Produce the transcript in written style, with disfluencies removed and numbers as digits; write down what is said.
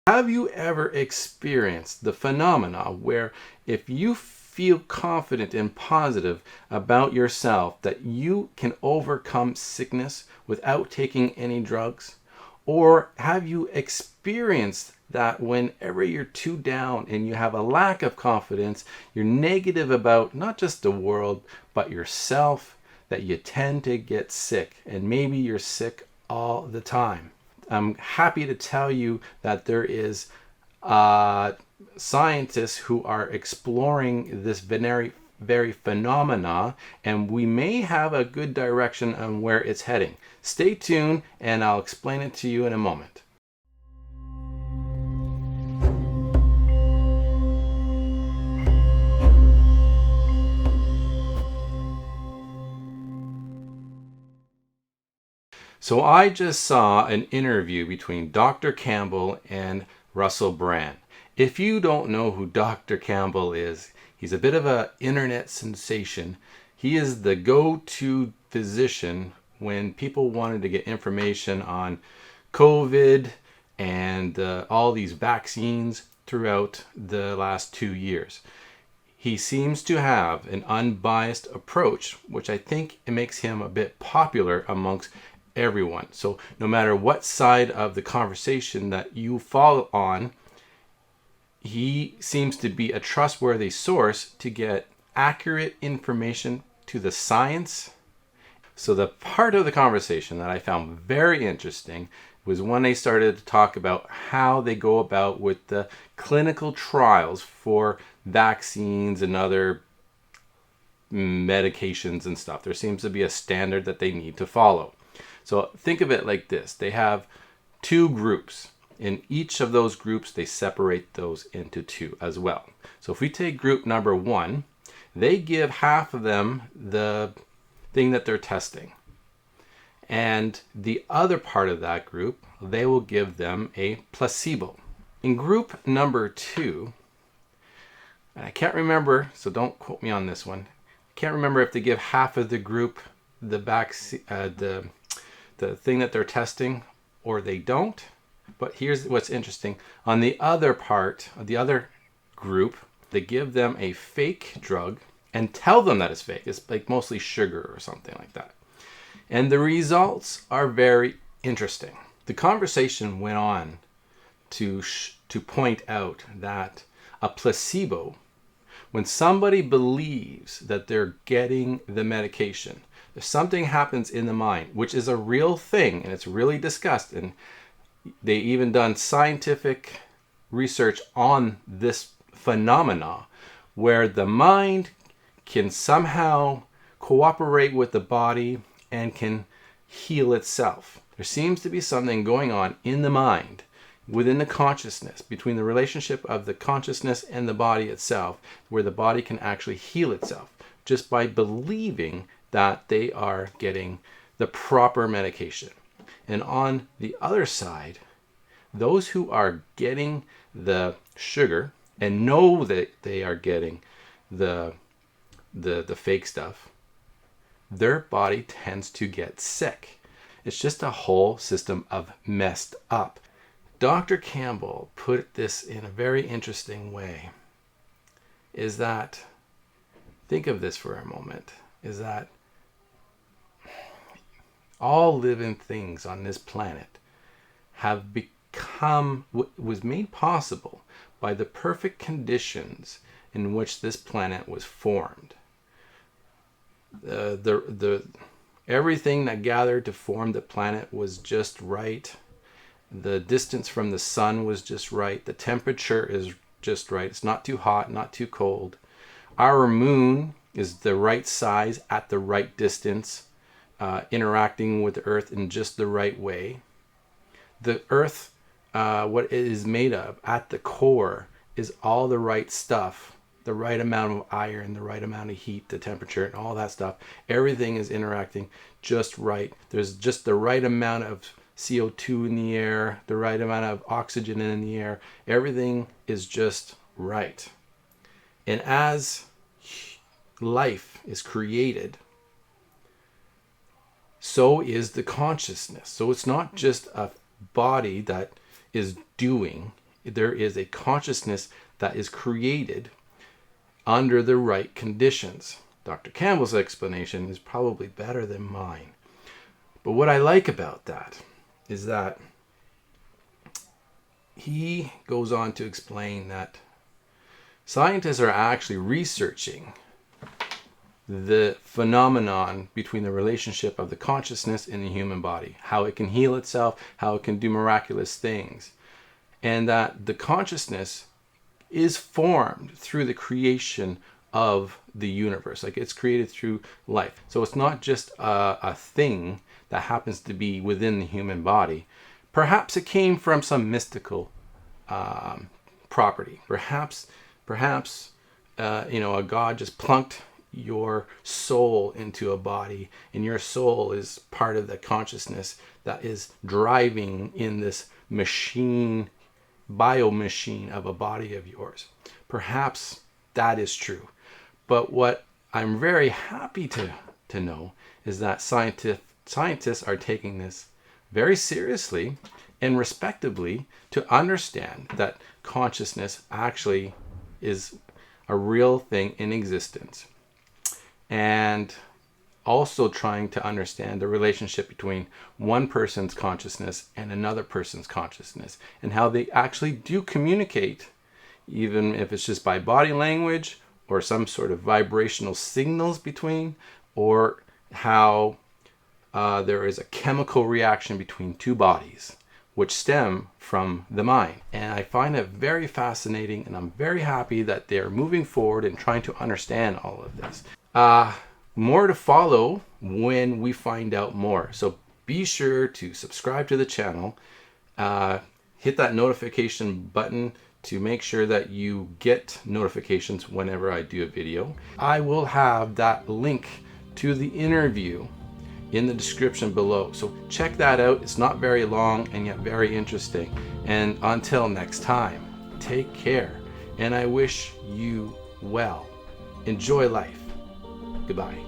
Have you ever experienced the phenomena where if you feel confident and positive about yourself that you can overcome sickness without taking any drugs? Or have you experienced that whenever you're too down and you have a lack of confidence, you're negative about not just the world, but yourself, that you tend to get sick, and maybe you're sick all the time? I'm happy to tell you that there is scientists who are exploring this very phenomena, and we may have a good direction on where it's heading. Stay tuned, and I'll explain it to you in a moment. So I just saw an interview between Dr. Campbell and Russell Brand. If you don't know who Dr. Campbell is, he's a bit of an internet sensation. He is the go-to physician when people wanted to get information on COVID and all these vaccines throughout the last 2 years. He seems to have an unbiased approach, which I think it makes him a bit popular amongst everyone. So no matter what side of the conversation that you fall on, he seems to be a trustworthy source to get accurate information to the science. So the part of the conversation that I found very interesting was when they started to talk about how they go about with the clinical trials for vaccines and other medications and stuff. There seems to be a standard that they need to follow. So think of it like this. They have 2 groups. In each of those groups, they separate those into 2 as well. So if we take group number 1, they give half of them the thing that they're testing. And the other part of that group, they will give them a placebo. In group number 2, and I can't remember, so don't quote me on this one. I can't remember if they give half of the group the vaccine, the thing that they're testing, or they don't. But here's what's interesting. On the other part, the other group, they give them a fake drug and tell them that it's fake. It's like mostly sugar or something like that. And the results are very interesting. The conversation went on to point out that a placebo, when somebody believes that they're getting the medication, if something happens in the mind, which is a real thing and it's really discussed, and they even done scientific research on this phenomena, where the mind can somehow cooperate with the body and can heal itself. There seems to be something going on in the mind, within the consciousness, between the relationship of the consciousness and the body itself, where the body can actually heal itself just by believing that they are getting the proper medication. And on the other side, those who are getting the sugar and know that they are getting the fake stuff, their body tends to get sick. It's just a whole system of messed up. Dr. Campbell put this in a very interesting way. Is that, think of this for a moment, is that all living things on this planet have become, was made possible by the perfect conditions in which this planet was formed. Everything that gathered to form the planet was just right. The distance from the sun was just right. The temperature is just right. It's not too hot, not too cold. Our moon is the right size at the right distance, interacting with the earth in just the right way. The earth, what it is made of at the core, is all the right stuff, the right amount of iron, the right amount of heat, the temperature, and all that stuff. Everything is interacting just right. There's just the right amount of CO2 in the air, the right amount of oxygen in the air. Everything is just right. And as life is created, so is the consciousness. So it's not just a body that is doing, there is a consciousness that is created under the right conditions. Dr. Campbell's explanation is probably better than mine. But what I like about that is that he goes on to explain that scientists are actually researching the phenomenon between the relationship of the consciousness in the human body, how it can heal itself, how it can do miraculous things, and that the consciousness is formed through the creation of the universe. Like, it's created through life. So it's not just a thing that happens to be within the human body. Perhaps it came from some mystical property. Perhaps a god just plunked your soul into a body, and your soul is part of the consciousness that is driving in this machine, biomachine of a body of yours. Perhaps that is true. But what I'm very happy to know is that scientists are taking this very seriously and respectably to understand that consciousness actually is a real thing in existence. And also trying to understand the relationship between one person's consciousness and another person's consciousness, and how they actually do communicate, even if it's just by body language or some sort of vibrational signals between, or how there is a chemical reaction between two bodies which stem from the mind. And I find it very fascinating, and I'm very happy that they're moving forward and trying to understand all of this. More to follow when we find out more. So be sure to subscribe to the channel. Hit that notification button to make sure that you get notifications whenever I do a video. I will have that link to the interview in the description below. So check that out. It's not very long and yet very interesting. And until next time, take care. And I wish you well. Enjoy life. Goodbye.